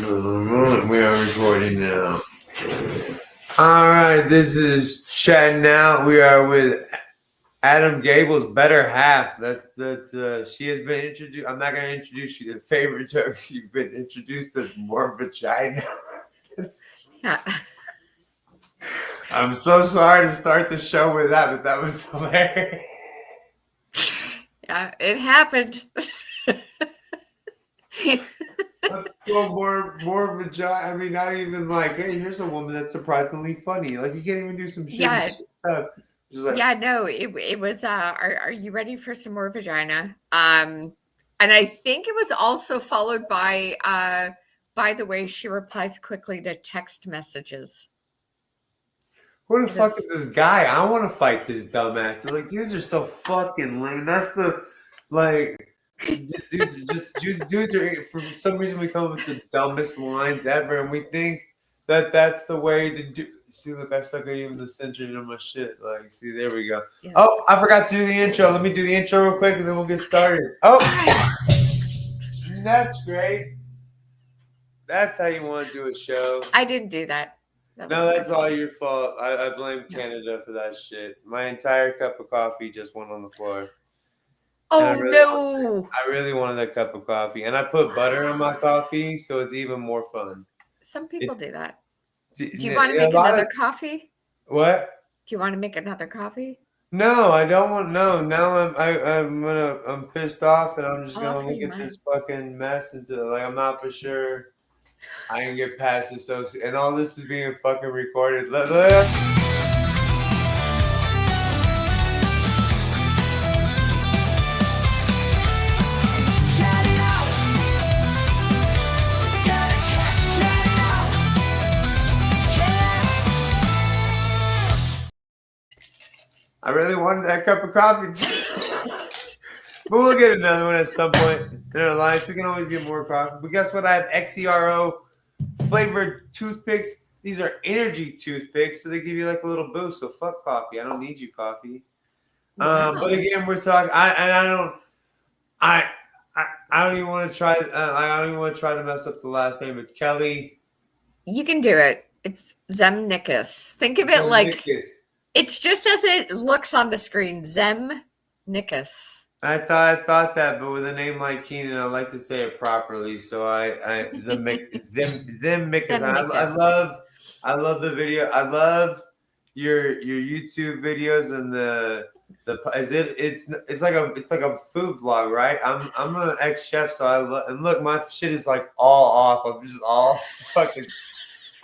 We are recording now. All right, this is ChattN Now. We are with Adam Gable's better half. That's she has been introduced. I'm not going to introduce you to the favorite term. You've been introduced as more vagina. I'm so sorry to start the show with that, but that was hilarious. Yeah, it happened. Let's go more vagina. I mean, not even like, hey, here's a woman that's surprisingly funny. Like, you can't even do some shit. Yeah. Stuff. Like, yeah, no, it was are you ready for some more vagina? And I think it was also followed by the way, she replies quickly to text messages. Who the fuck is this guy? I want to fight this dumbass. They're like, dudes are so fucking lame. That's the dudes are, for some reason we come up with the dumbest lines ever, and we think that that's the way to do. See, look, I suck at even the center of my shit. Like, see, there we go. Yeah. Oh, I forgot to do the intro. Let me do the intro real quick, and then we'll get started. Oh, that's great. That's how you want to do a show. I didn't do that. No, that's all your fault. I blame Canada for that shit. My entire cup of coffee just went on the floor. Oh, no. I really wanted that cup of coffee. And I put butter on my coffee, so it's even more fun. Some people do that. Do you want to make another coffee? What? Do you want to make another coffee? No, I don't want. No, now I'm pissed off, and I'm just gonna look at this fucking mess until like I'm not for sure I can get past this. And all this is being fucking recorded. I really wanted that cup of coffee too. But we'll get another one at some point in our lives. We can always get more coffee. But guess what? I have XERO flavored toothpicks. These are energy toothpicks, so they give you like a little boost. So fuck coffee. I don't need you, coffee. But again, we're talking. I don't even want to try. I don't even want to try to mess up the last name. It's Kelly. You can do it. It's Zemnickis. Think of it like it's just as it looks on the screen. Zemnickis. I thought that, but with a name like Keenan, I like to say it properly. So Zemnickis. I love the video. I love your YouTube videos and it's like a food vlog, right? I'm an ex-chef, so and look, my shit is like all off. I'm just all fucking.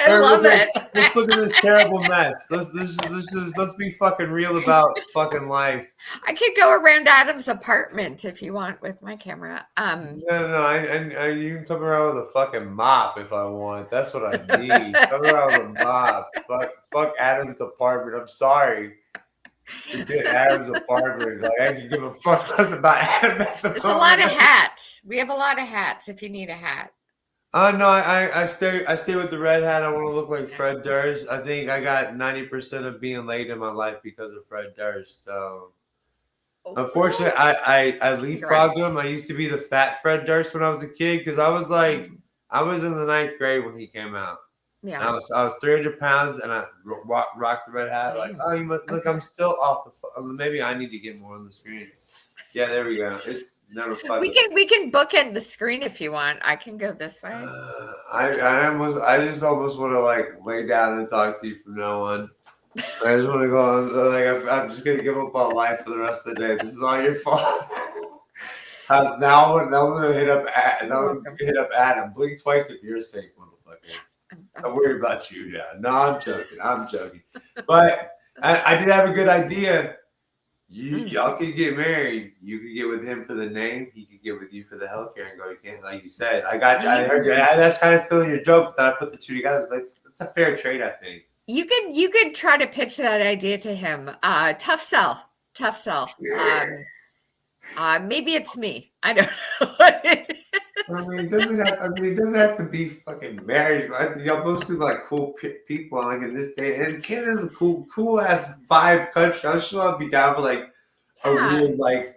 I love it. Let's look at this terrible mess. Let's be fucking real about fucking life. I could go around Adam's apartment if you want with my camera. No, you can come around with a fucking mop if I want. That's what I need. Come around with a mop. Fuck Adam's apartment. I'm sorry. You did Adam's apartment. Like I can give a fuck less about Adam. There's a lot of hats. We have a lot of hats if you need a hat. No, I stay with the red hat. I want to look like Fred Durst. I think I got 90% of being late in my life because of Fred Durst. So, unfortunately, I leapfrogged him. I used to be the fat Fred Durst when I was a kid because I was in the 9th grade when he came out. Yeah, I was 300 pounds and I rocked the red hat. Like, oh, you must look. I'm still off the. Maybe I need to get more on the screen. Yeah, there we go. It's never fun. We can bookend the screen if you want. I can go this way. I just almost want to like lay down and talk to you from now on. I just want to go on. Like I'm just gonna give up on life for the rest of the day. This is all your fault. Now I'm gonna hit up Adam. Blink twice if you're safe, motherfucker. I'm worried about you now. No, I'm joking. But I did have a good idea. Y'all could get married. You could get with him for the name. He could get with you for the healthcare and go. You can't, like you said. I got you. I heard you. That's kind of still in your joke, but then I put the two together. It's a fair trade, I think. You could try to pitch that idea to him. Tough sell. Maybe it's me. I don't know. It doesn't have to be fucking marriage. Right? Y'all both seem like cool people, like in this day. And Canada's a cool ass vibe country. I'm sure I'll be down for like a real like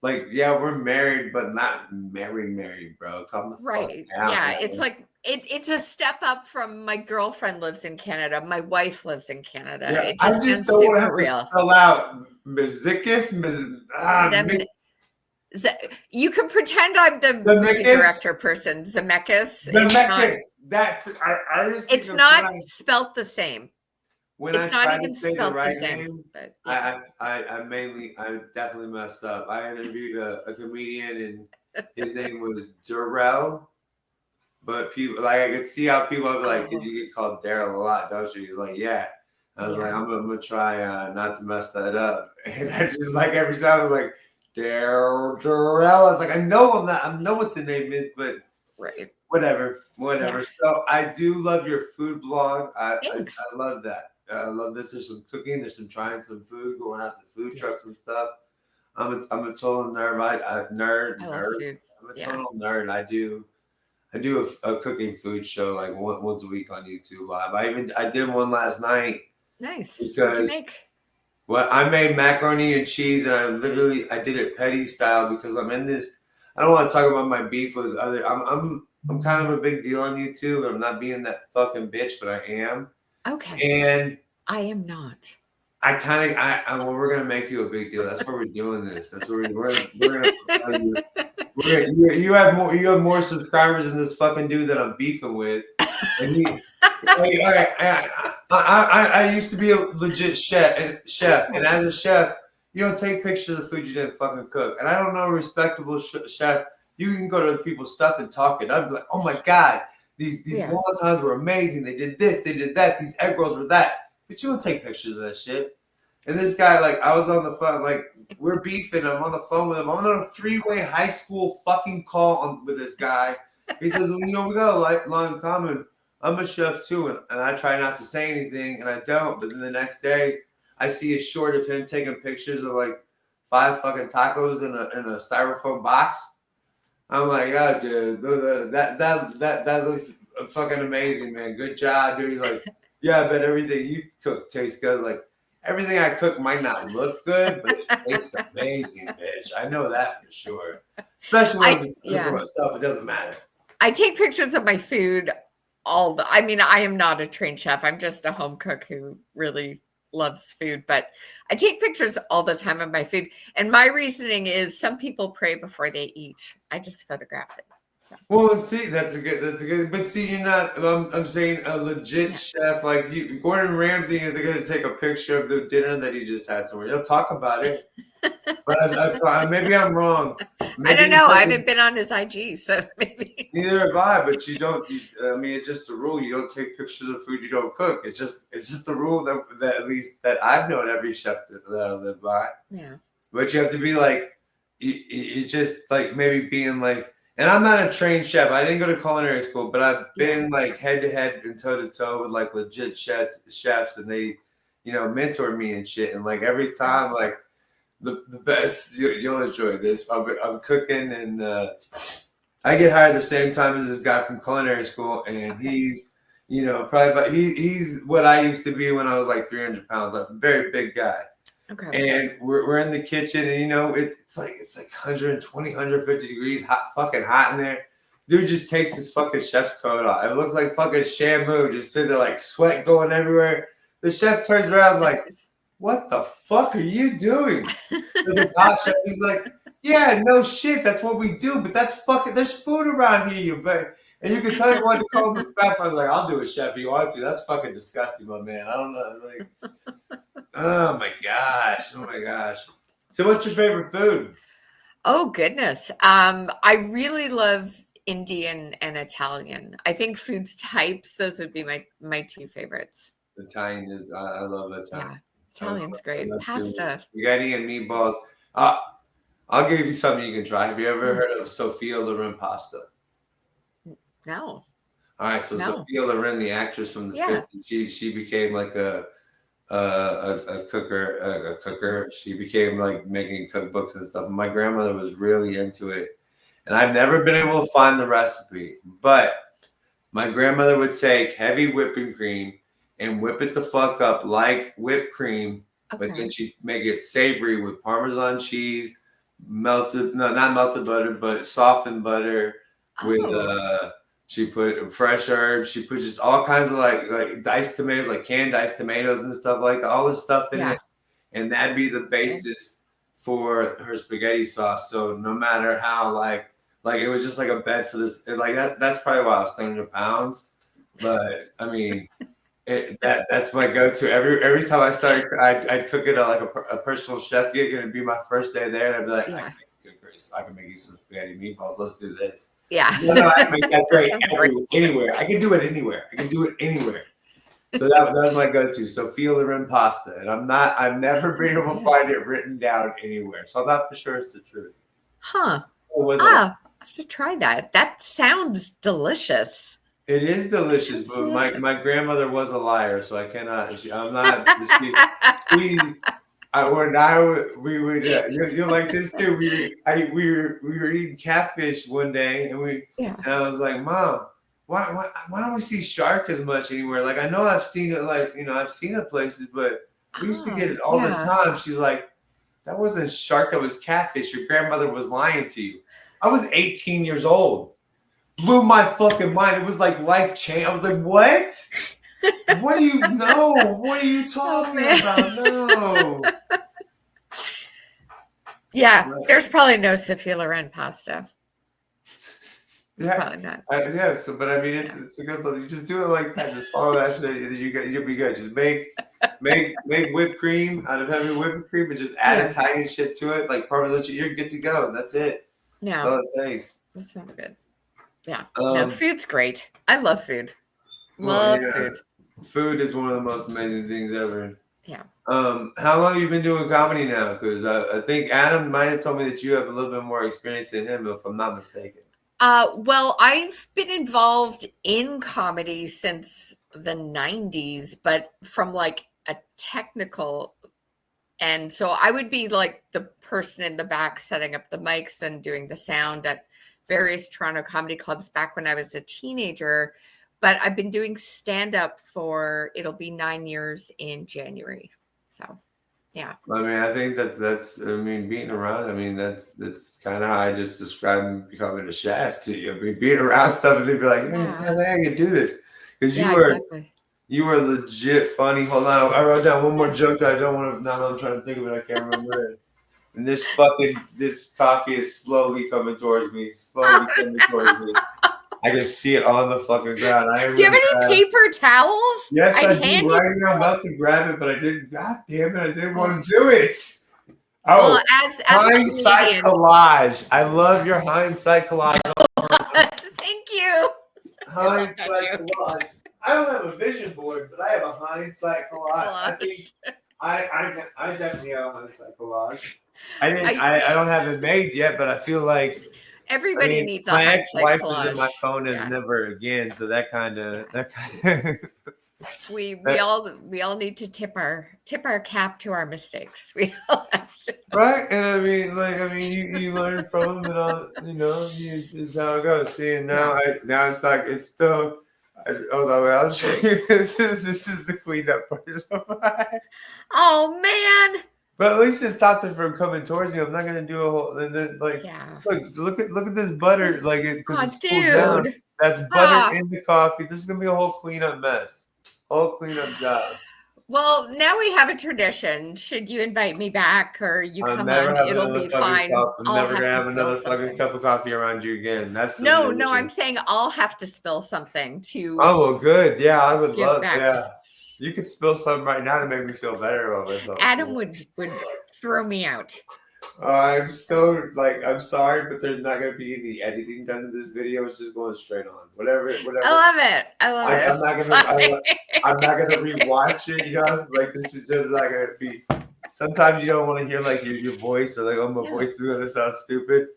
Like, yeah, we're married, but not married, bro. Come the fuck Right. down. Yeah. Man. It's like it's a step up from my girlfriend lives in Canada. My wife lives in Canada. Yeah, It I just just sounds don't want to super have to real. spell out Mizikis, Zem, you can pretend I'm the movie Zemnickis, director person. Zemeckis. Zemnickis. That I just think It's of not spelt the same. when I It's not try to even say the spelt the right same. name. But yeah. I definitely messed up. I interviewed a comedian and his name was Darrell. But people like I could see how people would be like, "Did you get called Daryl a lot, don't you?" He's like, "Yeah." I was like, I'm gonna try not to mess that up." And I just like every time I was like, Darrell. I was like, I know what the name is, but Right. whatever. Yeah. So I do love your food blog. Thanks. I love that. I love that there's some cooking, there's some trying some food, going out to food trucks and stuff. I'm a total nerd. I love food. I'm a Yeah. total nerd. I do a cooking food show like once a week on YouTube Live. I did one last night Nice. What'd you because make? well, I made macaroni and cheese, and I did it petty style because I'm in this. I don't want to talk about my beef with other. I'm kind of a big deal on YouTube. I'm not being that fucking bitch, but I am. Okay. And I am not. well, we're gonna make you a big deal. That's why we're doing this. That's where we're gonna you have more subscribers than this fucking dude that I'm beefing with. And I used to be a legit chef, and as a chef, you don't take pictures of food you didn't fucking cook. And I don't know a respectable chef. You can go to people's stuff and talk it. I'd be like, oh my god, these wontons were amazing. They did this, they did that. These egg rolls were that. But you don't take pictures of that shit. And this guy, like, I was on the phone, like, we're beefing. I'm on the phone with him. I'm on a 3-way high school fucking call with this guy. He says, well, we got a lot in common. I'm a chef too, and I try not to say anything, and I don't. But then the next day, I see a short of him taking pictures of like 5 fucking tacos in a styrofoam box. I'm like, oh, dude, that looks fucking amazing, man. Good job, dude. He's like, yeah, I bet everything you cook tastes good. Like, everything I cook might not look good, but it tastes amazing, bitch. I know that for sure. Especially when I'm cooking for myself, it doesn't matter. I take pictures of my food I mean, I am not a trained chef. I'm just a home cook who really loves food, but I take pictures all the time of my food. And my reasoning is some people pray before they eat. I just photograph it. So. Well, see, that's a good, but see, you're not, I'm saying a legit chef like you. Gordon Ramsay is going to take a picture of the dinner that he just had somewhere. He'll talk about it. But maybe I'm wrong. Maybe I don't know. I haven't been on his IG, so maybe. Neither have I. But you don't. I mean, it's just a rule. You don't take pictures of food you don't cook. It's just the rule that at least that I've known every chef that I live by. Yeah. But you have to be like, you just like maybe being like. And I'm not a trained chef. I didn't go to culinary school, but I've been like head to head and toe to toe with like legit chefs, and they, mentor me and shit. And like every time, like. The best you'll enjoy this. I'm cooking and I get hired the same time as this guy from culinary school, and he's probably about he's what I used to be when I was like 300 pounds, like a very big guy. Okay. And we're in the kitchen, and it's like 120 150 degrees, fucking hot in there. Dude just takes his fucking chef's coat off. It looks like fucking Shamu, just sitting there like sweat going everywhere. The chef turns around like, what the fuck are you doing? So this hot chef, he's like, yeah, no shit, that's what we do, but that's fucking, there's food around here, and you can tell he wanted to call him the fat. I was like, I'll do it, chef, if you want to. That's fucking disgusting, my man. I don't know. Like, oh my gosh. So what's your favorite food? Oh goodness. I really love Indian and Italian. I think foods types, those would be my 2 favorites. Italian is, I love Italian. Yeah. Italian's great. Pasta. Spaghetti and meatballs. I'll give you something you can try. Have you ever heard of Sophia Loren pasta? No. All right, so Sophia Loren, the actress from the 50s, she became like a cooker. She became like making cookbooks and stuff. And my grandmother was really into it, and I've never been able to find the recipe. But my grandmother would take heavy whipping cream and whip it the fuck up like whipped cream, but then she'd make it savory with Parmesan cheese, melted, no, not melted butter, but softened butter with Oh, she put fresh herbs. She put just all kinds of like diced tomatoes, like canned diced tomatoes and stuff like that, all this stuff in yeah. it, and that'd be the Okay. basis for her spaghetti sauce. So no matter how like it was just like a bed for this, like that's probably why I was 300 pounds. But I mean, that's my go-to. Every time I started, I'd cook it at like a personal chef gig, and it'd be my first day there, and I'd be like, I Yeah. can make good Grace. I can make you some spaghetti meatballs. Let's do this. Yeah. No, no, I can make that That great sounds great. anywhere. I can do it anywhere. I can do it anywhere. So that was my go-to. So filo pasta, and I've never That been sounds able to good. find it written down anywhere. So I'm not for sure it's the truth. Huh. It was a lie. Ah, I have to try that. That sounds delicious. It is That delicious, sounds but delicious. my grandmother was a liar, so I cannot. I'm not. She when we would you like this too. We were eating catfish one day, Yeah. and I was like, Mom, why don't we see shark as much anywhere? Like I know I've seen it, like I've seen it places, but we used to get Oh, it all the yeah. time. She's like, that wasn't shark, that was catfish. Your grandmother was lying to you. I was 18 years old. Blew my fucking mind. It was like life change. I was like, what? What do you know? What are you Oh, talking man. about? No. Yeah, there's probably no Cephaloren pasta. It's Yeah, probably not. yeah. So, but I mean, Yeah. it's a good look. You just do it like that. Just follow that shit. You'll be good. Just make whipped cream out of heavy whipped cream and just add Yeah. Italian shit to it, like Parmesan cheese. You're good to go. That's it. That's No, all it takes. that sounds good. Yeah. No, Um. food's great. I love food. Well, Love yeah. food. Food is one of the most amazing things ever. Yeah. How long have you been doing comedy now? Because I think Adam might have told me that you have a little bit more experience than him, if I'm not mistaken. Well, I've been involved in comedy since the 90s, but from like a technical end. So I would be like the person in the back setting up the mics and doing the sound at various Toronto comedy clubs back when I was a teenager. But I've been doing stand up for it'll be 9 years in January. So, yeah. I mean, I think that's. I mean, being around. I mean, that's kind of how I just described becoming a chef to you. I mean, being around stuff and they'd be like, "Hey, I Yeah. think I can do this," because Yeah, exactly. you were legit funny. Hold on, I wrote down one more joke that I don't want to. Now that I'm trying to think of it, I can't remember it. And this coffee is slowly coming towards me. Slowly coming towards me. I can see it on the fucking ground. I am Do you have really any bad. paper towels? Yes, I I'd do. hand you Right now, I'm one. about to grab it, but I didn't. God damn it! I didn't Oh, want to do it. well, Oh, as a hindsight comedian, collage. I love your hindsight collage. thank you. I love that Hindsight joke. collage. I don't have a vision board, but I have a hindsight collage. I Collage. think I definitely have a hindsight collage. I didn't. I I don't have it made yet, but I feel like. I Everybody mean, needs a my hindsight ex-wife is in my collage. phone as Yeah, never again, so that kind yeah. of We that, all need to tip our cap to our mistakes. We all have to. right. And I mean, you learn from them, and all it's how it goes. See, and Yeah. now it's like it's still. Hold on, wait, I'll show you. This is the cleanup part. Oh man. But at least it stopped it from coming towards me. I'm not gonna do a whole. And then, like, Yeah. look at this butter, like it because Oh, it's cooled down. dude. That's butter Ah. in the coffee. This is gonna be a whole cleanup mess, whole cleanup job. Well, now we have a tradition. Should you invite me back or you I'm come never on, having it'll another be fucking fine. cup. I'm I'll never have gonna to have spill another fucking something. cup of coffee around you again. That's the No, real no, issue. I'm saying I'll have to spill something to Oh well, good. Yeah, I would give love. back. Yeah, you could spill something right now to make me feel better about myself. Adam would throw me out. I'm so I'm sorry, but there's not gonna be any editing done in this video. It's just going straight on. Whatever. I love it. I love it. I'm not gonna. I'm not gonna rewatch it. Like this is just not gonna be. Sometimes you don't want to hear like your voice or like, oh, my Yeah. voice is gonna sound stupid.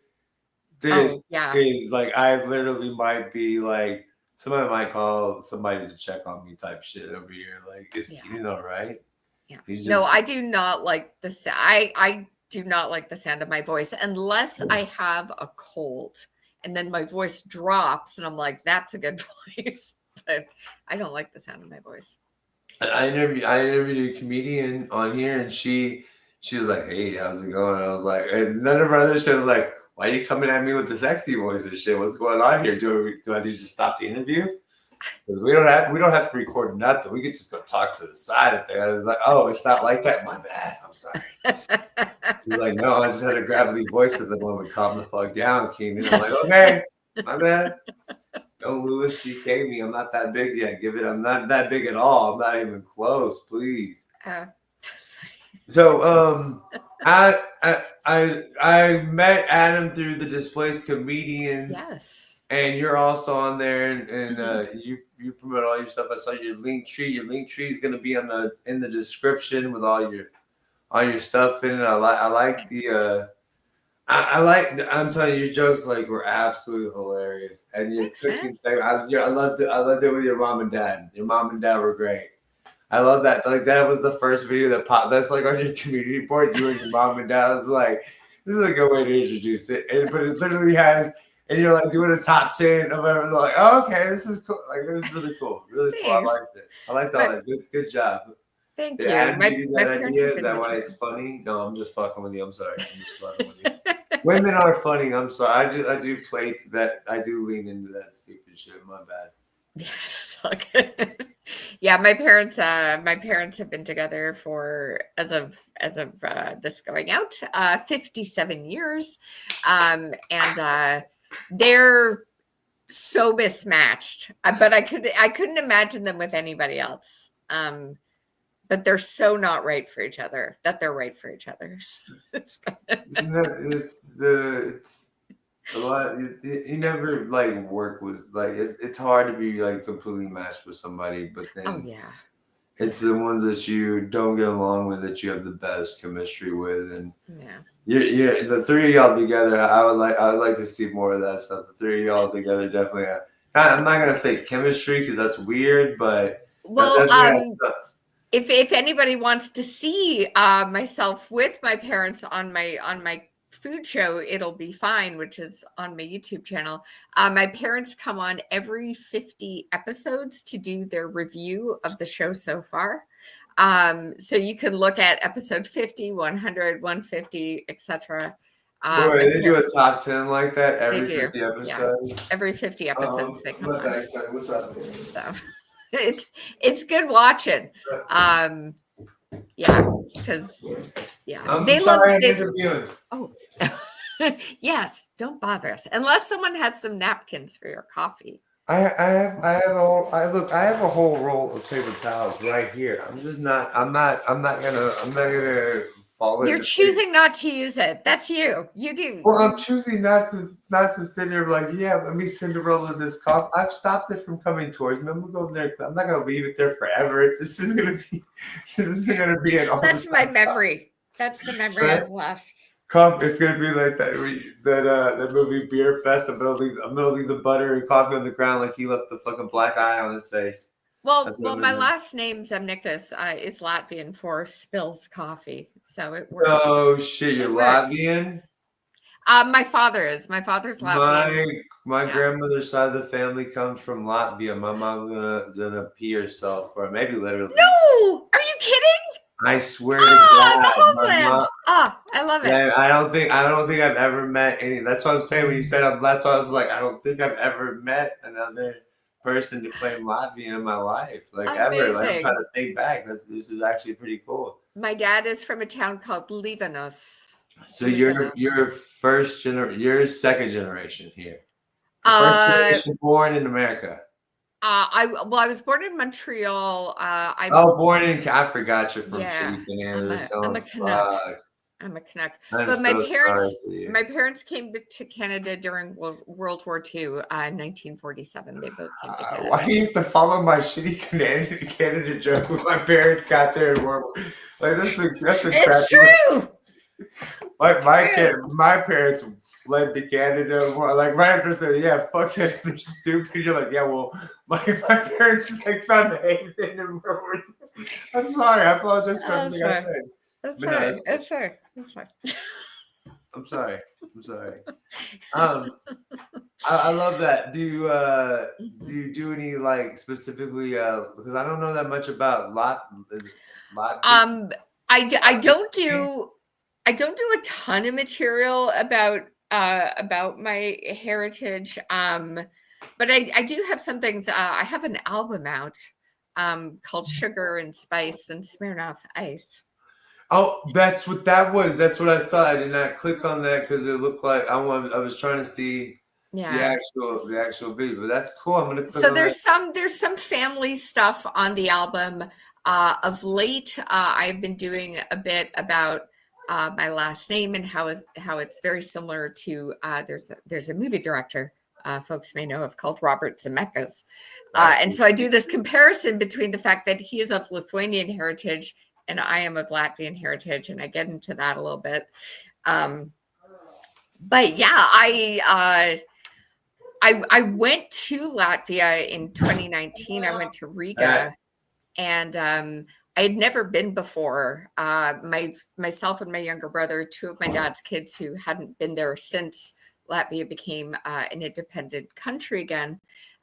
This Oh, yeah. is like I literally might be like somebody might call somebody to check on me type shit over here. Like it's right? Yeah. He's No, just I do not like the I do not like the sound of my voice unless I have a cold and then my voice drops and I'm like, that's a good voice. But I don't like the sound of my voice. I interviewed a comedian on here and she She was like, "Hey, how's it going?" I was like, and none of her other shit was like, "Why are you coming at me with the sexy voice and shit? What's going on here? Do I need to stop the interview? Because we don't have to record nothing. We could just go talk to the side of things." I was like, "Oh, it's not like that. My bad. I'm sorry." She's like, "No, I just had a gravelly voice at the moment. Calm the fuck down, Keenan." I'm like, "Okay, my bad. Don't Louis C.K. me. I'm not that big yet. I'm not that big at all. I'm not even close. Please." So I met Adam through the Displaced Comedians. Yes. And you're also on there, and you promote all your stuff. I saw your link tree. Your link tree is going to be in the description with all your stuff in it. I like the I'm telling you, your jokes like were absolutely hilarious, and your cooking segment. I loved it with your mom and dad. Your mom and dad were great. I love that. Like that was the first video that popped. That's like on your community board. You and your mom and dad. I was like, this is a good way to introduce it. But it literally has, and you're like doing a top 10 of everything. Like, oh, okay, this is cool. Like it was really cool. Really cool. I liked it. I liked all that. Good job. Thank Did you. Adam give you that idea? Is that why mature. it's funny? No, I'm just fucking with you. I'm sorry. I'm just fucking with you. Women are funny. I'm sorry. I do play to that. I do lean into that stupid shit. My bad. Yeah, my parents have been together for as of this going out 57 years, and they're so mismatched. But I couldn't imagine them with anybody else. But they're so not right for each other that they're right for each other. It's a lot. You never like work with like it's hard to be like completely matched with somebody, but then it's the ones that you don't get along with that you have the best chemistry with, and you're the three of y'all together. I would like to see more of that stuff. The three of y'all together definitely. I'm not gonna say chemistry because that's weird, but if anybody wants to see myself with my parents on my food show, It'll Be Fine, which is on my YouTube channel. My parents come on every 50 episodes to do their review of the show so far. So you can look at episode 50, 100, 150, etc. They do a top 10 like that every 50 episodes. Yeah. Every 50 episodes they come on. What's up? So it's good watching. Yeah, because they love interviewing. Oh. Yes, don't bother us unless someone has some napkins for your coffee. I have a whole roll of paper towels right here. I'm not gonna follow. You're choosing not to use it. That's you. You do. Well, I'm choosing not to sit here like, yeah, let me Cinderella this coffee. I've stopped it from coming towards me. I'm gonna go there. I'm not gonna leave it there forever. This is gonna be an all. That's my memory. That's the memory I've left. It's gonna be like that movie Beer Fest. I'm gonna leave the butter and coffee on the ground like he left the fucking black eye on his face. Well, my last name Zemnickis is Latvian for spills coffee, so it works. Oh shit, you're Latvian? My father's Latvian. My grandmother's side of the family comes from Latvia. My mom's gonna pee herself, or maybe literally. No, are you kidding? I swear to God, the homeland. I love it. I don't think I've ever met any. That's what I'm saying when you said that's why I was like, I don't think I've ever met another person to claim Latvia in my life, like ever. Like I'm trying to think back. This is actually pretty cool. My dad is from a town called Livanos. So you're you're second generation here. First generation born in America. I was born in Montreal. I forgot you're from shitty Canada. I'm a Knack. But my parents came to Canada during World War II, 1947. They both came to Canada. Why do you have to follow my shitty Canada joke when my parents got there in World War? Like that's a It's true. Like my parents fled to Canada. Like right after saying, fuck it, they're stupid. You're like, yeah, well, my parents like found a haven in World War II. I'm sorry, I apologize for everything I said. That's fine. That's fine. I'm sorry. I love that. Do you do any like specifically? Because I don't know that much about Latvia. I don't do a ton of material about my heritage. But I do have some things. I have an album out called Sugar and Spice and Smirnoff Ice. Oh, that's what that was. That's what I saw. I did not click on that because it looked like I was trying to see Yeah. the actual video. But that's cool. I'm gonna click So on that. there's some family stuff on the album. Of late, I've been doing a bit about my last name and how it's very similar to there's a movie director folks may know of called Robert Zemeckis. And so I do this comparison between the fact that he is of Lithuanian heritage and I am of Latvian heritage, and I get into that a little bit. But yeah, I went to Latvia in 2019. I went to Riga, and I had never been before. Myself and my younger brother, two of my dad's kids who hadn't been there since Latvia became an independent country again.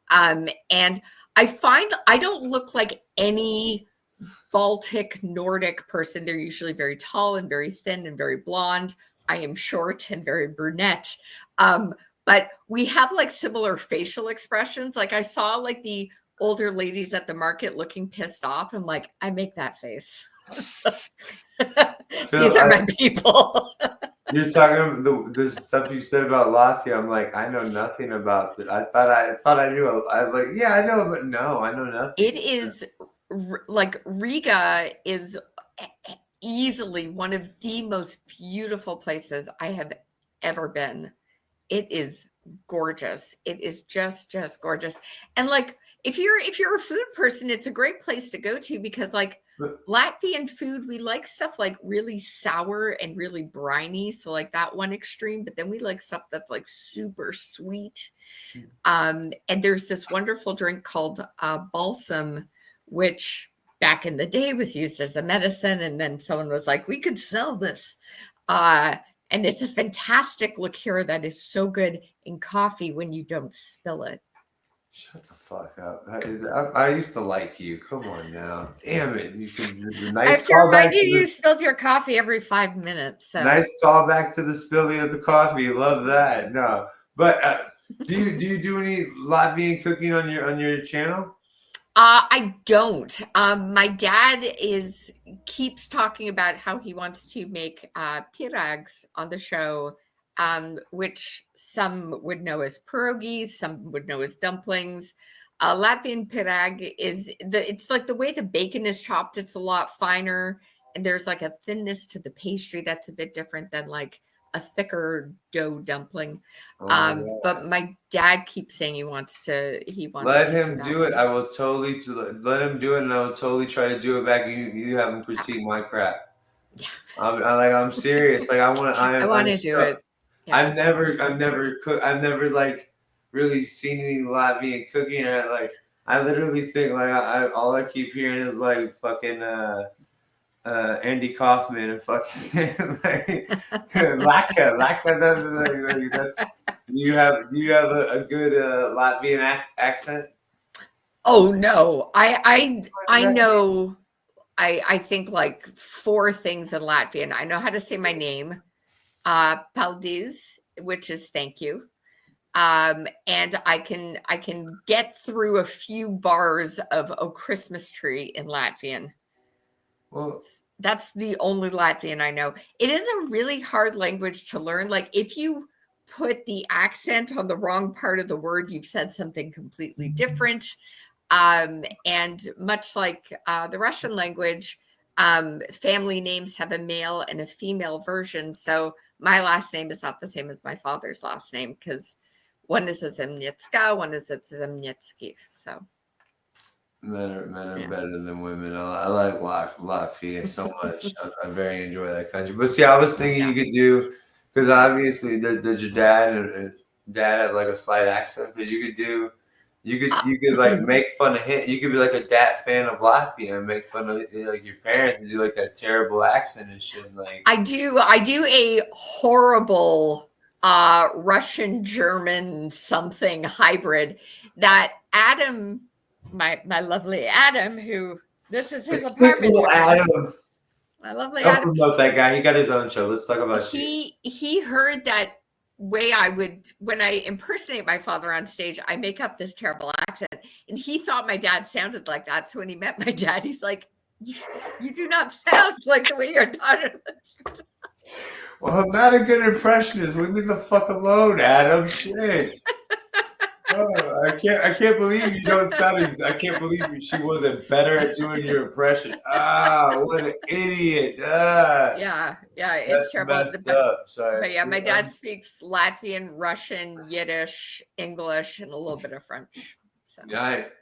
And I find I don't look like any Baltic Nordic person. They're usually very tall and very thin and very blonde. I am short and very brunette. But we have like similar facial expressions. Like I saw like the older ladies at the market looking pissed off. I'm like, I make that face. These are my people. You're talking the stuff you said about Latvia. I'm like, I know nothing about it. I thought I knew. I was like, yeah, I know, but no, I know nothing. It is like Riga is easily one of the most beautiful places I have ever been. It is gorgeous. It is just gorgeous. And like if you're a food person, it's a great place to go to because like Latvian food, we like stuff like really sour and really briny. So like that one extreme, but then we like stuff that's like super sweet. And there's this wonderful drink called balsam, which back in the day was used as a medicine. And then someone was like, we could sell this. And it's a fantastic liqueur that is so good in coffee when you don't spill it. Shut the fuck up. I used to like you. Come on now. Damn it. You can nice I have to remind you, you spilled your coffee every 5 minutes. So. Nice callback to the spilling of the coffee. Love that. No. But do you do any Latvian cooking on your channel? I don't. My dad keeps talking about how he wants to make pirags on the show, which some would know as pierogies, some would know as dumplings. Latvian pirag it's like the way the bacon is chopped. It's a lot finer, and there's like a thinness to the pastry that's a bit different than like a thicker dough dumpling. But my dad keeps saying he wants let him do it. I will totally let him do it, and I will totally try to do it back. You have him critique my crap. Yeah. I'm serious. Like I want to do it. Yeah. I've never like really seen any Latvian cooking. I literally think like all I keep hearing is like fucking Andy Kaufman and fucking like, Laka. That's, do you have a good Latvian accent? Oh no, I know. I think like 4 things in Latvian. I know how to say my name, paldies, which is thank you, and I can get through a few bars of "Oh Christmas Tree" in Latvian. Well, that's the only Latvian I know. It is a really hard language to learn. Like if you put the accent on the wrong part of the word, you've said something completely different. And much like the Russian language, family names have a male and a female version. So my last name is not the same as my father's last name because one is a Zemnickis, one is a Zemnickis. So men are better than women. I like Latvia so much. I very enjoy that country. But see, I was thinking you could do because obviously does your dad and dad have like a slight accent that you could do. You could like make fun of him. You could be like a dad fan of Latvia and make fun of like your parents and do like that terrible accent and shit. Like I do a horrible Russian German something hybrid that Adam, my lovely Adam, who this is his apartment. Adam. My lovely Don't Adam. promote that guy. He got his own show. Let's talk about you. He heard that way I would, when I impersonate my father on stage, I make up this terrible accent, and he thought my dad sounded like that. So when he met my dad, he's like, "You do not sound like the way your daughter looks." Well, I'm not a good impressionist. Leave me the fuck alone, Adam. Shit. Oh, I can't believe you don't sound. I can't believe she wasn't better at doing your impression. Ah, what an idiot. Yeah, it's That's terrible. messed up. Sorry. But yeah, my dad speaks Latvian, Russian, Yiddish, English, and a little bit of French. So.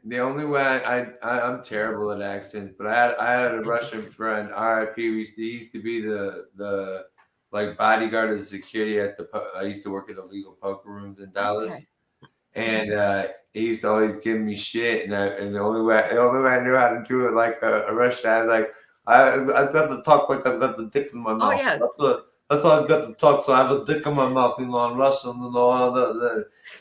The only way I'm terrible at accents, but I had a Russian friend, R.I.P. He used to be the like bodyguard of the security at I used to work at illegal poker rooms in Dallas. Okay. And he used to always give me shit, and the only way I knew how to do it like a Russian, I was like, I got to talk like I got the dick in my mouth. Oh yeah, that's all I've got to talk. So I have a dick in my mouth, in Russian, all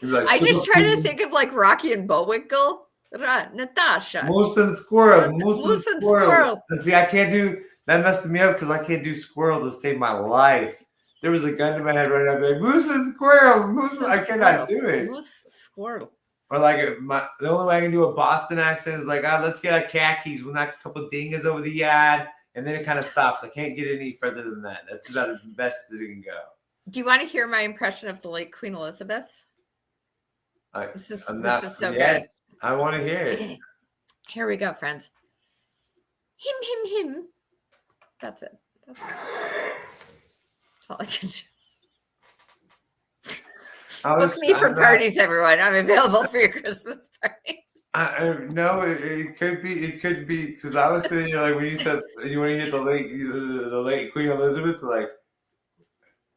like, I just try to think of like Rocky and Bullwinkle. Natasha. Moose and squirrel. Moose and squirrel. And see, I can't do that. Messes me up because I can't do squirrel to save my life. There was a gun to my head right now, like moose and squirrel, moose. I cannot do it. Moose squirrel. Or like the only way I can do a Boston accent is like, let's get our khakis. We'll knock a couple dingas over the yard, and then it kind of stops. I can't get any further than that. That's about as best as it can go. Do you want to hear my impression of the late Queen Elizabeth? This is so good. I want to hear it. Here we go, friends. Him. That's it. That's all I can do. Book me for parties, everyone. I'm available for your Christmas parties. No, it could be because I was sitting here like when you said you want to hear the late Queen Elizabeth, like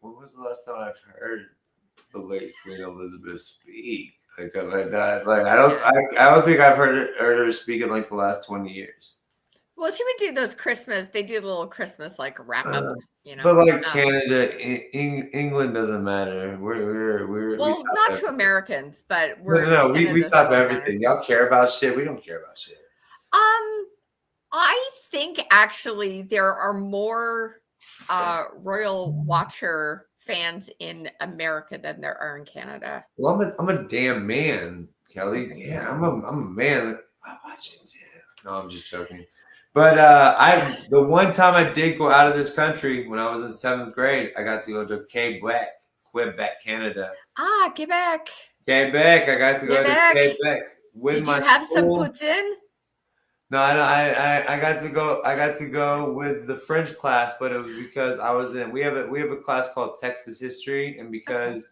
when was the last time I've heard the late Queen Elizabeth speak like that? Like I don't think I've heard her speak in like the last 20 years. Well, she would do those Christmas. They do the little Christmas like wrap up, But like Canada, England doesn't matter. We're well, not to Americans, but we're we top everything. Y'all care about shit. We don't care about shit. I think actually there are more Royal Watcher fans in America than there are in Canada. Well, I'm a damn man, Kelly. Yeah, I'm a man. I watch it. No, I'm just joking. But the one time I did go out of this country when I was in 7th grade, I got to go to Quebec, Canada. Quebec. Quebec. I got to go to Quebec with did my you have school. some poutine? No, I got to go. I got to go with the French class, but it was because I was in. We have a class called Texas History, and because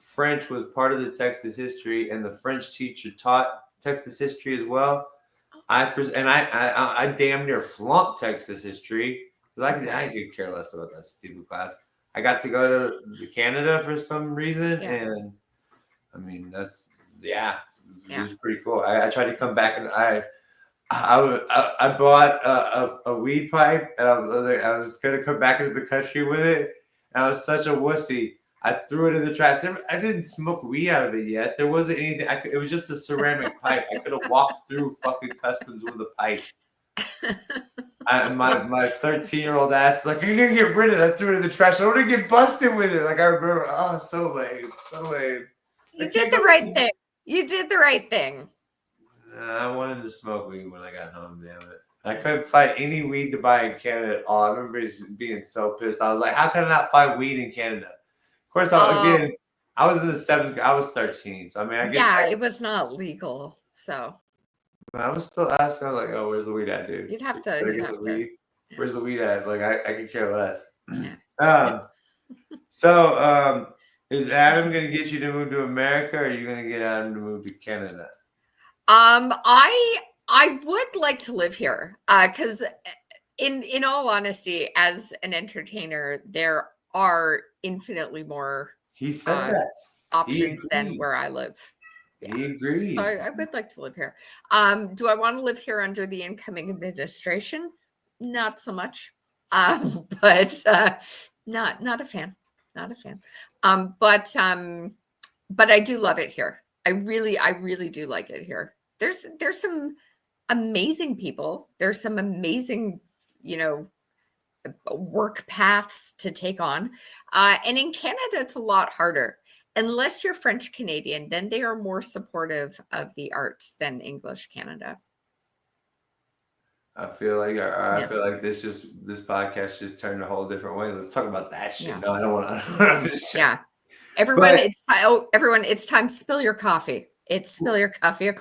French was part of the Texas History, and the French teacher taught Texas History as well. I damn near flunked Texas History because I could care less about that stupid class. I got to go to Canada for some reason, and I mean it was pretty cool. I tried to come back and I bought a weed pipe and I was gonna come back into the country with it, and I was such a wussy. I threw it in the trash. I didn't smoke weed out of it yet. There wasn't anything. It was just a ceramic pipe. I could have walked through fucking customs with a pipe. My 13-year-old ass is like, "You're gonna get rid of it." I threw it in the trash. I want to get busted with it. Like I remember, so lame. You did the right thing. You did the right thing. I wanted to smoke weed when I got home. Damn it. I couldn't find any weed to buy in Canada at all. I remember being so pissed. I was like, "How can I not find weed in Canada?" Of course, I was in the 7th. I was 13, so I mean, it was not legal. So I was still asking. I was like, "Oh, where's the weed at, dude?" You'd have to. Weed? Where's the weed at? Like, I could care less. So, is Adam gonna get you to move to America, or are you gonna get Adam to move to Canada? I would like to live here because, in all honesty, as an entertainer, there are infinitely more options than where I live. He agreed. So I would like to live here. Do I want to live here under the incoming administration? Not so much. But not a fan. Not a fan. But I do love it here. I really do like it here. There's some amazing people. There's some amazing, work paths to take on. And in Canada, it's a lot harder. Unless you're French Canadian, then they are more supportive of the arts than English Canada. I feel like this podcast just turned a whole different way. Let's talk about that shit. Yeah. No, I don't want to. Yeah. Everyone, but, it's time. Spill your coffee. Spill your coffee.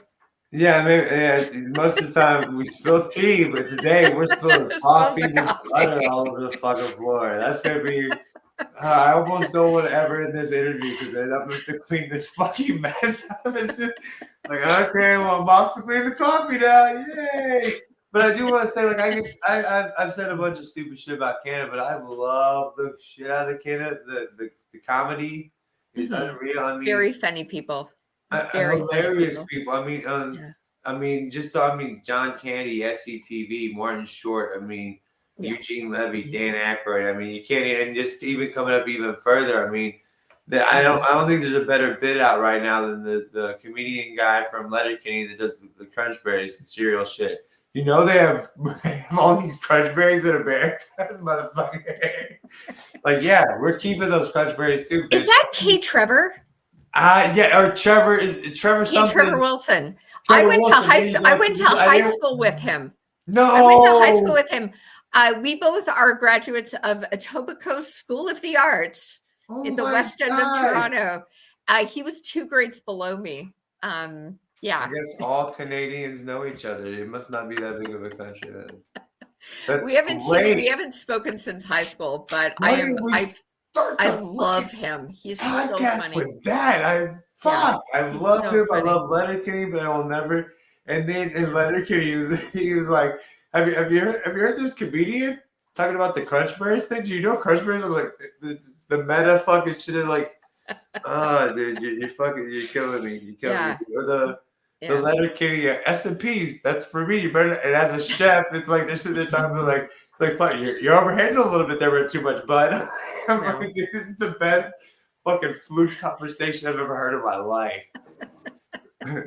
Yeah, maybe, most of the time we spill tea, but today we're spilling coffee with butter all over the fucking floor. That's gonna be. I almost don't want to ever end this interview because then I'm going to clean this fucking mess up. Like, okay, well, I'm off to clean the coffee now. Yay! But I do want to say, like, I've said a bunch of stupid shit about Canada, but I love the shit out of Canada. The comedy is unreal. I mean, very funny people. Very hilarious people. I mean, John Candy, SCTV, Martin Short. I mean, Eugene Levy, Dan Aykroyd. I mean, you can't even coming up even further. I mean, I don't think there's a better bit out right now than the comedian guy from Letterkenny that does the Crunchberries and cereal shit. You know they have all these Crunchberries in America, motherfucker. Like, yeah, we're keeping those Crunchberries too. Is that K. Trevor? Yeah, or Trevor something. Trevor Wilson. I went to high school with him. No, I went to high school with him. We both are graduates of Etobicoke School of the Arts in the West End of Toronto. He was 2 grades below me. Yeah. I guess all Canadians know each other. It must not be that big of a country then. We haven't spoken since high school, but I love him. He's so funny. With that, I love him. Funny. I love Letterkenny, but I will never. And then in Letterkenny, he was like, "Have you heard this comedian talking about the Crunchberries thing? Do you know Crunchberries?" I'm like, the meta fucking shit is like, oh, dude, you're killing me. You're killing me. Or the Letterkenny S&Ps. That's for me. And as a chef, it's like they're sitting there talking about like. It's like, fuck, you're overhandling a little bit there with too much bud. I'm like, dude, this is the best fucking food conversation I've ever heard in my life.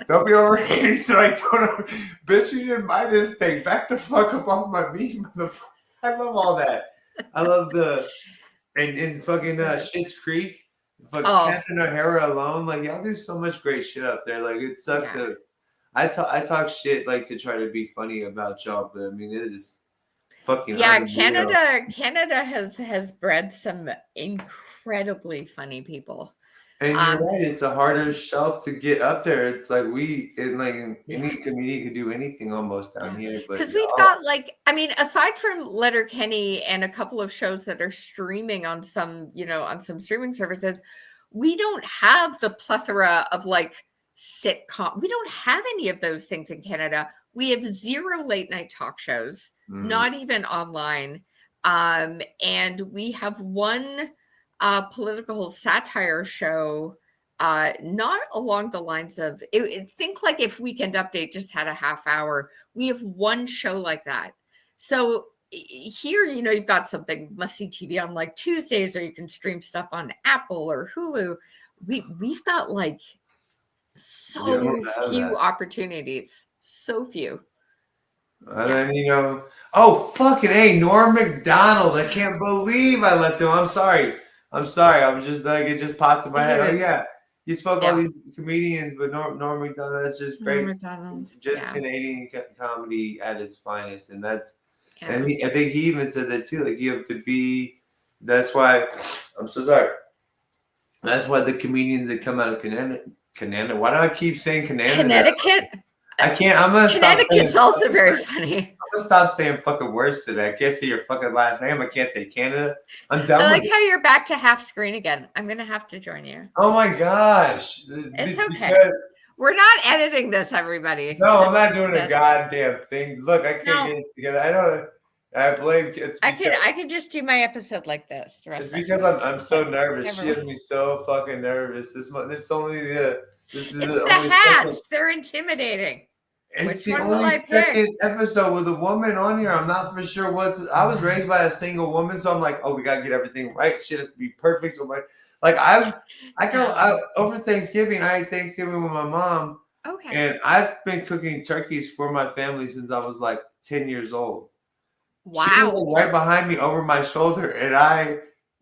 Don't be overhandling. So I don't know. Bitch, you didn't buy this thing. Back the fuck up off my meat, motherfucker. I love all that. I love and fucking Schitt's Creek. Fucking Captain O'Hara alone. Like, y'all do so much great shit up there. Like, it sucks that I talk shit like to try to be funny about y'all, but I mean, it is fucking Canada has bred some incredibly funny people. And you're right, it's a harder shelf to get up there. It's like any comedian could do anything almost down here. Because we've got aside from Letterkenny and a couple of shows that are streaming on some streaming services, we don't have the plethora of like sitcom. We don't have any of those things in Canada. We have 0 late night talk shows, not even online. And we have 1 political satire show, not along the lines of, think like if Weekend Update just had a half hour, we have 1 show like that. So here, you've got something must-see TV on like Tuesdays, or you can stream stuff on Apple or Hulu. We've got like so few opportunities. So few. And then, fucking A, Norm Macdonald. I can't believe I left him. I'm sorry. I'm just like, it just popped in my head. Oh, yeah. You spoke all these comedians, but Norm Macdonald, that's just great. Just Canadian comedy at its finest. And that's, and I think he even said that too. Like, you have to be, that's why, I'm so sorry. That's why the comedians that come out of Connecticut. Why do I keep saying Connecticut? I can't. I'm gonna. Connecticut's also very funny. I'm gonna stop saying fucking words today. I can't say your fucking last name. I can't say Canada. I'm done. I like how you're back to half screen again. I'm gonna have to join you. Oh my gosh! It's okay. We're not editing this, everybody. No, I'm not doing a goddamn thing. Look, I can't get it together. I don't. I blame. I could just do my episode like this. The rest. It's because I'm so nervous. She has me so fucking nervous. This only the. It's the hats. They're intimidating. It's the only second episode with a woman on here. I'm not for sure I was raised by a single woman, so I'm like, oh, we gotta get everything right. Shit has to be perfect. So over Thanksgiving, I ate Thanksgiving with my mom. Okay. And I've been cooking turkeys for my family since I was like 10 years old. She was Wow. like right behind me over my shoulder, and I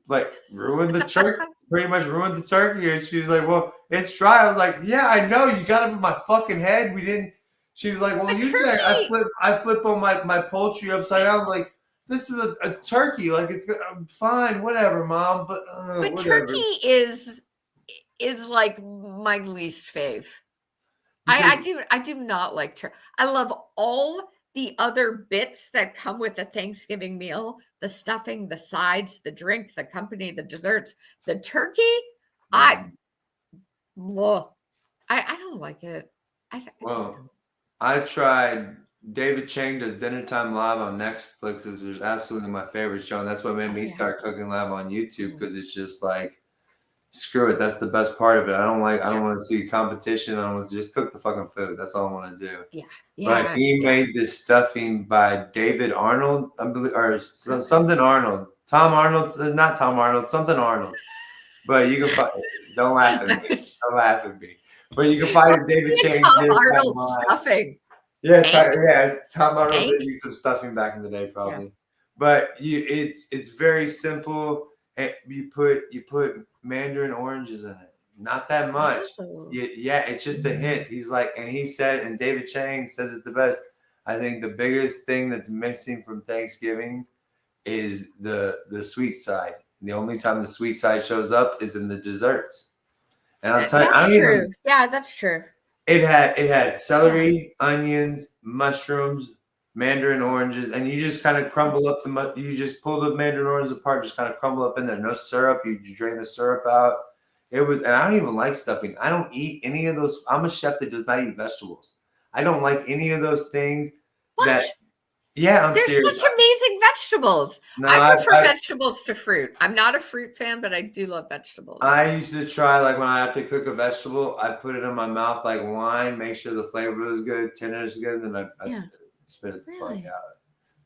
like ruined the turkey. Pretty much ruined the turkey, and she's like, "Well, it's dry." I was like, "Yeah, I know. You got it in my fucking head. We didn't." She's like, "Well, The usually turkey. I flip on my poultry upside down." I was like, "This is a turkey. Like I'm fine, whatever, mom, but But whatever." turkey is like my least fave. Because I do not like turkey. I love all the other bits that come with a Thanksgiving meal, the stuffing, the sides, the drink, the company, the desserts. The turkey, I well, I don't like it. I just don't. well, I tried David Chang does Dinner Time Live on Netflix, which is absolutely my favorite show, and that's what made Oh me yeah. start cooking live on YouTube Mm, because it's just like screw it. That's the best part of it. I yeah. don't want to see competition. I want to just cook the fucking food. That's all I want to do. Yeah. But Yeah. he Yeah. made this stuffing by David Arnold, I believe, or Okay. something Arnold. Tom Arnold, not Tom Arnold, something Arnold. But you can find. Don't laugh at me. Don't laugh at me. But you can find it. David And Chang Tom Dinner Time Arnold Live. stuffing. Yeah, Thanks. yeah. Tom Arnold did me Thanks. some stuffing back in the day, Yeah. probably. But it's very simple. You put mandarin oranges in it. Not that much. Oh. Yeah, it's just a hint. He's like, and he said, and David Chang says it the best. I think the biggest thing that's missing from Thanksgiving is the sweet side. The only time the sweet side shows up is in the desserts. And I'll tell you, I That's don't true. even. Yeah, that's true. It had Yeah. celery, onions, mushrooms, mandarin oranges, and you just kind of crumble up you just pull the mandarin oranges apart, just kind of crumble up in there. No syrup. You drain the syrup out. It was, and I don't even like stuffing. I don't eat any of those. I'm a chef that does not eat vegetables. I don't like any of those things. That What? yeah, I'm They're serious. such amazing vegetables. No, I prefer vegetables to fruit. I'm not a fruit fan, but I do love vegetables. I used to try like when I have to cook a vegetable, I put it in my mouth like wine, make sure the flavor is good, tender is good, and then I Yeah, spit it the fuck really. out.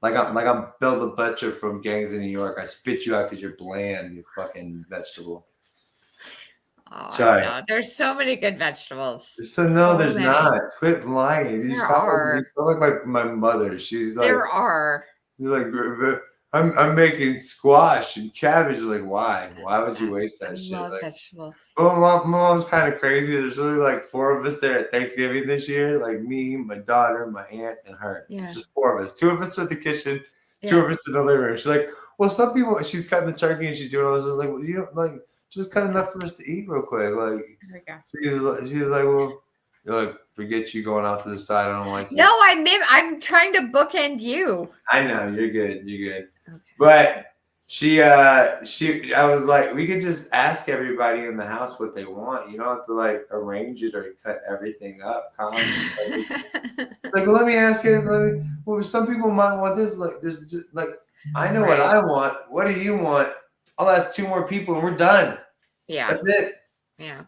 Like I'm Bill the Butcher from Gangs in New York. I spit you out because you're bland, you fucking vegetable. Oh Sorry. no, there's so many good vegetables. So no, So there's many. not. Quit lying. There are. You sound like my mother. There are. She's like, I'm making squash and cabbage. Like, why? Why would you waste I that shit? love Like, vegetables. well, my mom's kind of crazy. There's only like four of us there at Thanksgiving this year. Like me, my daughter, my aunt, and her. Yeah. Just four of us. Two of us at the kitchen, two Yeah. of us in the living room. She's like, well, some people. She's cutting the turkey and she's doing all this. I was like, well, you don't like just cut enough for us to eat real quick. Like There we go. she was like, well, like forget you going out to the side. I don't like you. No, I'm trying to bookend you. I know you're good. You're good. Okay. But I was like, we could just ask everybody in the house what they want. You don't have to like arrange it or cut everything up. Like, well, let me ask you. Well, some people might want this. Like, there's just like, I know what I want. What do you want? I'll ask two more people and we're done. Yeah. That's it. Yeah.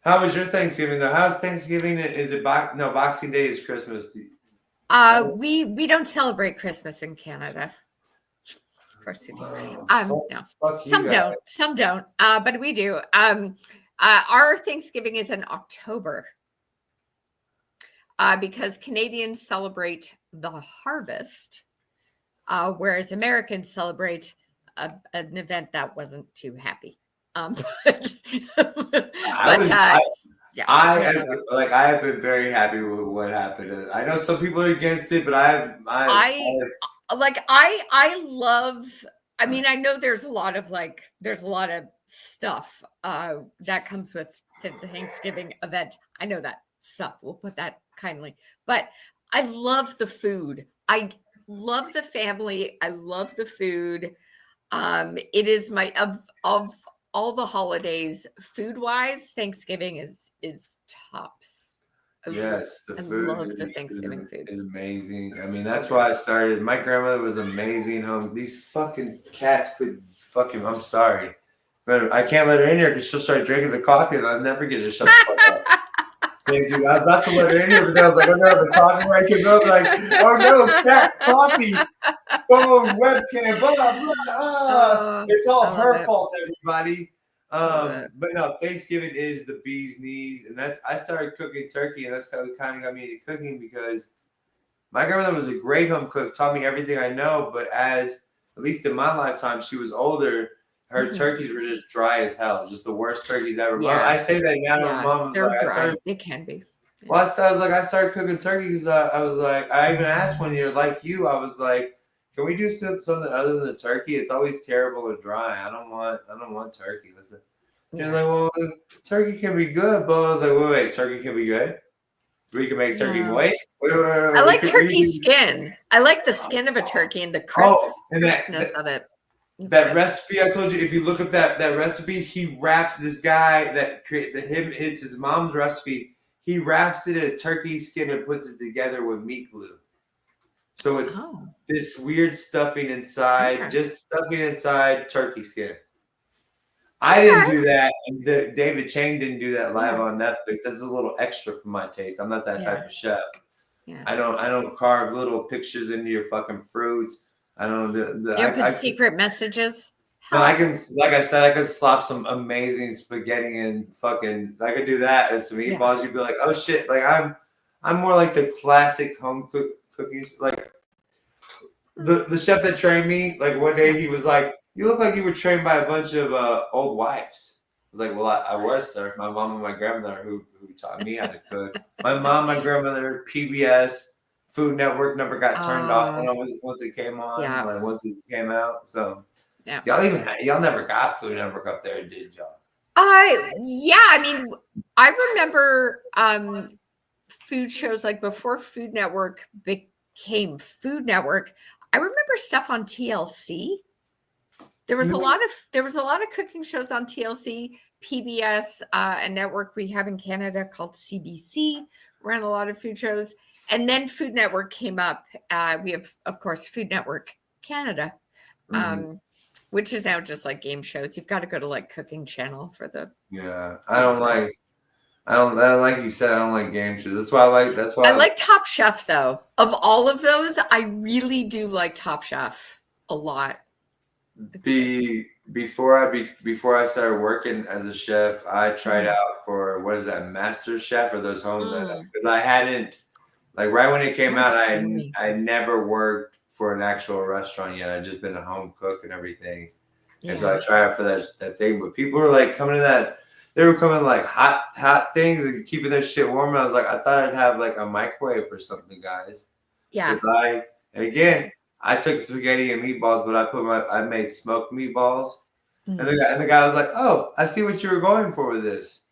How was your Thanksgiving though? How's Thanksgiving? Is it Boxing Day is Christmas. We don't celebrate Christmas in Canada. Of course you do. No. Some don't. But we do. Our Thanksgiving is in October. Because Canadians celebrate the harvest, whereas Americans celebrate an event that wasn't too happy. Yeah, I have been very happy with what happened. I know some people are against it, but I love. I mean, I know there's a lot of stuff that comes with the Thanksgiving event. I know that stuff. We'll put that kindly, but I love the food. I love the family. I love the food. It is my of all the holidays, food wise, Thanksgiving is tops. Yes, the food love the Thanksgiving food. is amazing. I mean, that's why I started. My grandmother was amazing home. These fucking cats could fucking. I'm sorry, but I can't let her in here because she'll start drinking the coffee, and I'll never get her to shut the fuck up. Thank you. I was about to let her in here, but then I was like, oh no, the coffee mic is up. Like, oh no, cat, coffee, phone, webcam, blah blah blah. It's all her fault, everybody. But no, Thanksgiving is the bee's knees, and I started cooking turkey, and that's kind of got me into cooking because My grandmother was a great home cook, taught me everything I know. But at least in my lifetime, she was older. Her turkeys were just dry as hell, just the worst turkeys ever. Yeah. I say that now. My mom was they're like, dry. They can be. Yeah. Well, I started cooking turkey because I was like, I even asked one year, like you, I was like, can we do something other than turkey? It's always terrible and dry. I don't want turkey. Listen, you're like, well, turkey can be good, but I was like, wait, turkey can be good. We can make turkey moist. Wait, I like turkey skin. I like the skin of a turkey and the crispness of it. That recipe I told you, if you look up that recipe, he wraps this guy it's his mom's recipe. He wraps it in a turkey skin and puts it together with meat glue. So it's this weird stuffing inside, just stuffing inside turkey skin. I didn't do that, and David Chang didn't do that live on Netflix. That's a little extra for my taste. I'm not that type of chef. Yeah. I don't carve little pictures into your fucking fruits. I don't. You put secret messages. No, I can. Like I said, I could slop some amazing spaghetti and fucking. I could do that and some meatballs. You'd be like, oh shit! Like I'm more like the classic home cooking. Like the chef that trained me. Like one day he was like, "You look like you were trained by a bunch of old wives." I was like, "Well, I was, sir. My mom and my grandmother who taught me how to cook. My mom, my grandmother, PBS, Food Network never got turned off once it came on. Yeah. Like once it came out. So y'all never got Food Network up there, did y'all? Yeah. I mean, I remember food shows like before Food Network became Food Network. I remember stuff on TLC. There was a lot of cooking shows on TLC, PBS, a network we have in Canada called CBC ran a lot of food shows, and then Food Network came up. We have, of course, Food Network Canada, which is now just like game shows. You've got to go to like Cooking Channel for the. Yeah, I don't like you said. I don't like game shows. That's why I like Top Chef though. Of all of those, I really do like Top Chef a lot. Before I started working as a chef, I tried out for what is that, Master Chef or those homes because I hadn't right when it came out. I never worked for an actual restaurant yet. I'd just been a home cook and everything, and so I tried out for that thing. But people were like coming to that. They were coming like hot things and keeping their shit warm. And I was like, I thought I'd have like a microwave or something, guys. Yeah. I took spaghetti and meatballs, but I made smoked meatballs. And the guy was like, "Oh, I see what you were going for with this.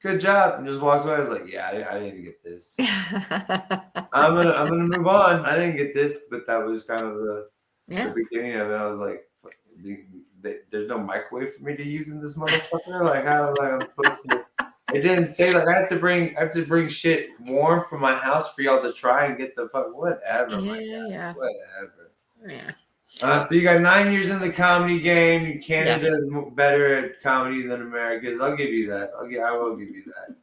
Good job." And just walked away. I was like, "Yeah, I didn't get this. I'm gonna move on. I didn't get this." But that was kind of the beginning of it. I was like, "There's no microwave for me to use in this motherfucker. Like how am I supposed to?" It didn't say like I have to bring shit warm from my house for y'all to try and get the fuck whatever. Whatever. Yeah. So you got 9 years in the comedy game. Canada is better at comedy than America is. I'll give you that. I will give you that.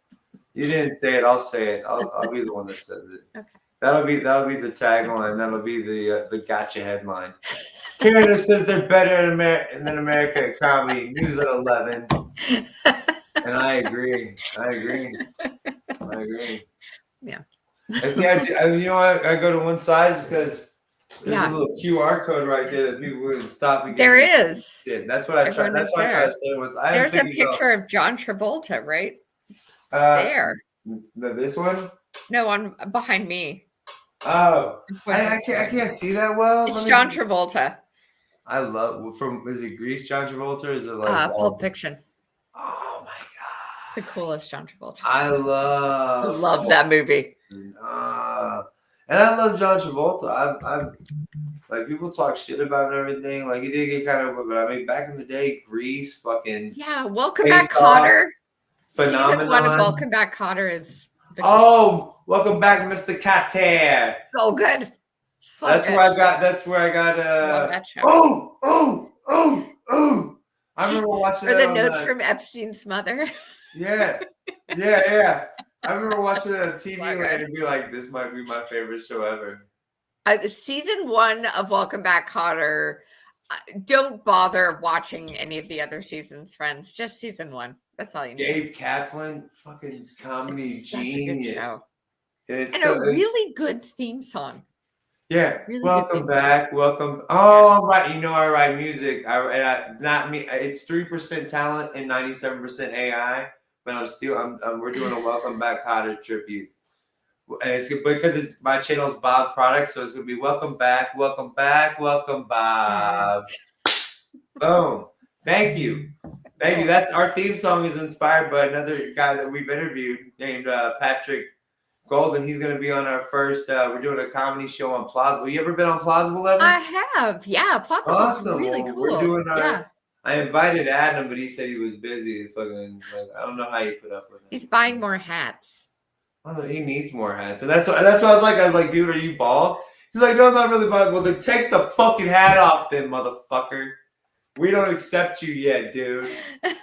You didn't say it. I'll say it. I'll be the one that says it. Okay. That'll be the tagline. That'll be the gotcha headline. Canada says they're better than America at comedy. News at 11. And I agree. Yeah. And see, I go to one side just because there's a little QR code right there that people would stop and get. There is. Shit. That's what I try. That's what I try to say. There's a picture of John Travolta right there. This one? No, on behind me. Oh, I can't see that well. It's John Travolta. I love is it Grease John Travolta or is it like Pulp Fiction? Oh my god, the coolest John Travolta. I love that movie. And I love John Travolta. I'm like people talk shit about him and everything. Like he did get kind of, but I mean back in the day, Grease, fucking Welcome Back, Kotter. Phenomenon. Season 1 of Welcome Back, Kotter is. Welcome back, Mr. Catter. So good. That's where I got. that show. I remember watching that. Or the notes from Epstein's mother. Yeah. I remember watching that on TV Land and be like, "This might be my favorite show ever." Season 1 of Welcome Back, Kotter. Don't bother watching any of the other seasons, friends. Just season 1. That's all you need. Gabe Kaplan, fucking comedy genius. Such a good show. And a really good theme song. Yeah, Really good welcome things. back. Welcome. Oh, right. You know I write music. Not me. It's 3% talent and 97% AI. But we're doing a welcome back Cotter tribute, and it's because it's my channel's Bob product, so it's gonna be welcome back, welcome back, welcome Bob. Boom. Thank you. Thank you. That's our theme song is inspired by another guy that we've interviewed named Patrick Golden. He's going to be on our first. We're doing a comedy show on Plausible. You ever been on Plausible ever? I have. Yeah, Plausible's Awesome. really Well, cool. we're doing our. Yeah. I invited Adam, but he said he was busy. Fucking, like, I don't know how you put up with it. He's buying more hats. Oh, he needs more hats, and that's what I was like. I was like, dude, are you bald? He's like, no, I'm not really bald. Well, then take the fucking hat off, then, motherfucker. We don't accept you yet, dude. Like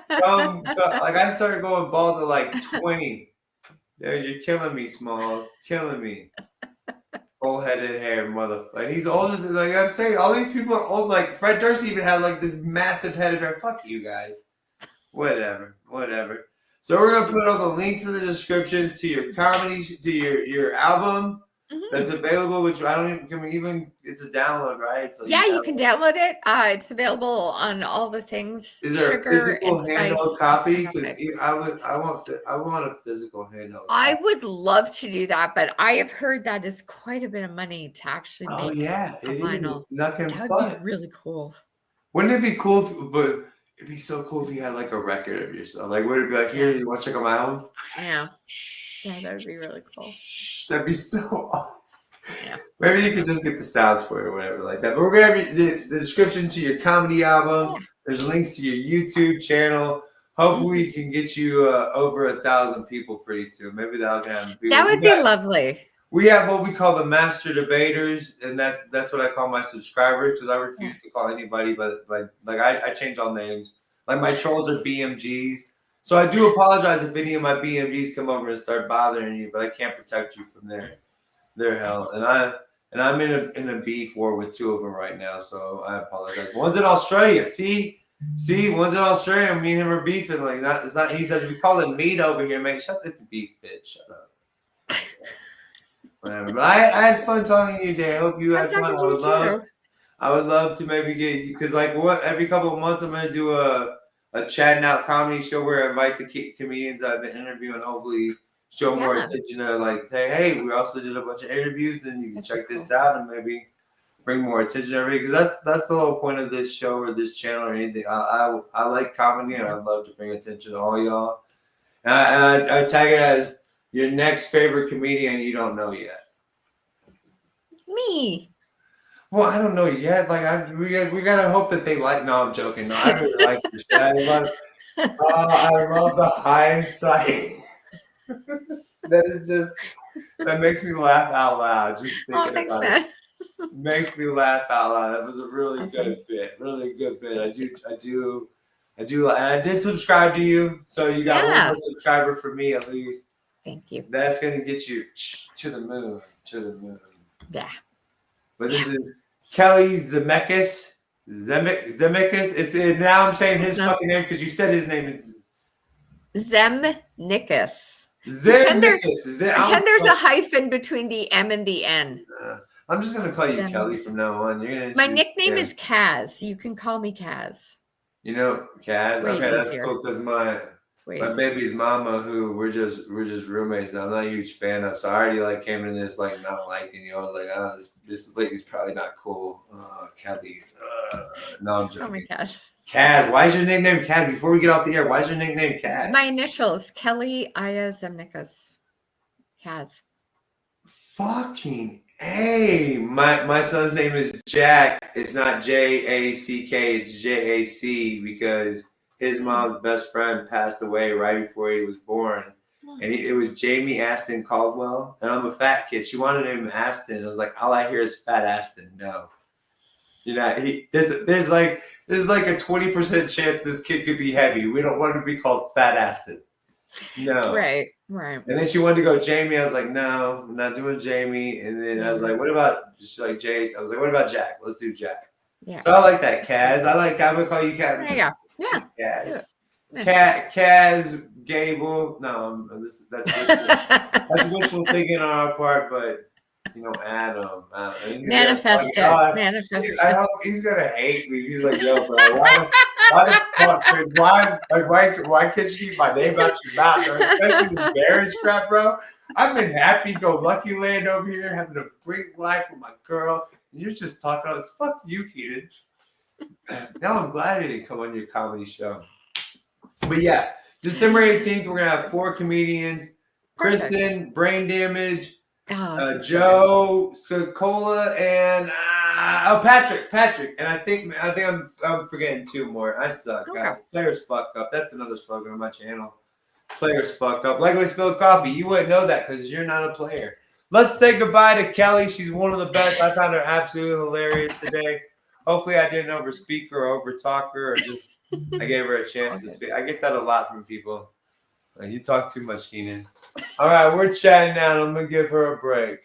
I started going bald at like 20. Dude, you're killing me, Smalls. Killing me. Full-headed hair, motherfucker. He's older than, like I'm saying, all these people are old. Like Fred Durst even had like this massive head of hair. Fuck you guys. Whatever. So we're gonna put all the links in the descriptions to your comedy, to your album. That's available, which I don't even it's a download, right? So yeah, you can download it. It's available on all the things. Is there sugar a physical and handheld spice. copy? Because I want a physical handheld. I would love to do that, but I have heard that is quite a bit of money to actually make. Oh yeah, a vinyl. That would be really cool. Wouldn't it be cool? But it'd be so cool if you had like a record of yourself. Like, would it be like, here, you want to check out my album? Yeah, that would be really cool. That'd be so awesome. Yeah. Maybe you could just get the sounds for it or whatever like that. But we're gonna have the description to your comedy album. Yeah. There's links to your YouTube channel. Hopefully, we can get you over 1,000 people pretty soon. Maybe that'll happen. That would be lovely. We have what we call the master debaters, and that's what I call my subscribers because I refuse to call anybody, but like I change all names. Like my trolls are BMGs. So I do apologize if any of my BMGs come over and start bothering you, but I can't protect you from their hell. And I'm in a beef war with two of them right now, so I apologize. One's in Australia. See, one's in Australia. Me and him are beefing. Like that. It's not. He says we call it meat over here, mate. Shut the beef, bitch. Shut up. Whatever. But I had fun talking to you today. I hope you had fun. I would love to maybe get you because every couple of months I'm gonna do a chatting out comedy show where I invite the comedians I've been interviewing. Hopefully show more attention to like say, hey, we also did a bunch of interviews, and you can check this out and maybe bring more attention to everybody because that's the whole point of this show or this channel or anything. I like comedy and I'd love to bring attention to all y'all. And I tag it as your next favorite comedian you don't know yet. Me. Well, I don't know yet. Like we gotta hope that they like. No, I'm joking. No, I really like this shit. I love the hindsight. That makes me laugh out loud. Just thinking thanks, about man. it. Makes me laugh out loud. That was a really good bit. Really good bit. I do. And I did subscribe to you, so you got one more subscriber for me at least. Thank you. That's gonna get you to the moon. To the moon. Yeah. But this is Kelly Zemnickis. It's now I'm saying his fucking name because you said his name. It's Zemnickis. Pretend there's a hyphen between the M and the N. I'm just gonna call you Kelly from now on. My nickname is Kaz. You can call me Kaz. You know, Kaz. Okay, that's cool because my baby's mama, who we're just roommates. I'm not a huge fan of, so I already came in this not liking you. I was like, this lady's probably not cool. Kelly's. No, I'm joking. Kaz. Why is your nickname Kaz? Before we get off the air, why is your nickname Kaz? My initials, Kelly Aija Zemnickis. Kaz. Fucking A. My son's name is Jack. It's not Jack, it's Jac because his mom's best friend passed away right before he was born. And it was Jamie Aston Caldwell. And I'm a fat kid. She wanted to name him Aston. I was like, all I hear is Fat Aston. No. There's like a 20% chance this kid could be heavy. We don't want to be called Fat Aston. No. Right. And then she wanted to go Jamie. I was like, no, I'm not doing Jamie. And then I was like, what about just like Jace? I was like, what about Jack? Let's do Jack. Yeah. So I like that, Kaz. I'm gonna call you Kaz. There you go. Yeah. Kaz. Kaz Gable. No, that's wishful thinking on our part, but Adam. Manifest it. Manifest I it. hope he's gonna hate me. He's like, yo, bro, why the fuck, dude? Why can't you keep my name out your mouth? Especially this marriage crap, bro. I've been happy-go-lucky land over here, having a great life with my girl. And you're just talking all this. Fuck you, Keenan. Now I'm glad I didn't come on your comedy show. But yeah, December 18th, we're gonna have 4 comedians: Perfect. Kristen, Brain Damage, Oh, Joe, Sokola, and Patrick. And I think I'm forgetting 2 more. I suck, guys. Okay. Players fuck up. That's another slogan on my channel. Players fuck up. Like we spilled coffee. You wouldn't know that because you're not a player. Let's say goodbye to Kelly. She's one of the best. I found her absolutely hilarious today. Hopefully I didn't overspeak her or overtalk her, or just I gave her a chance to speak. I get that a lot from people. You talk too much, Keenan. All right, we're chatting now. I'm going to give her a break.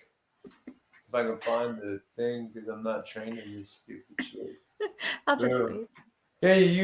If I can find the thing, because I'm not trained in this stupid shit. I'll just wait. Hey, you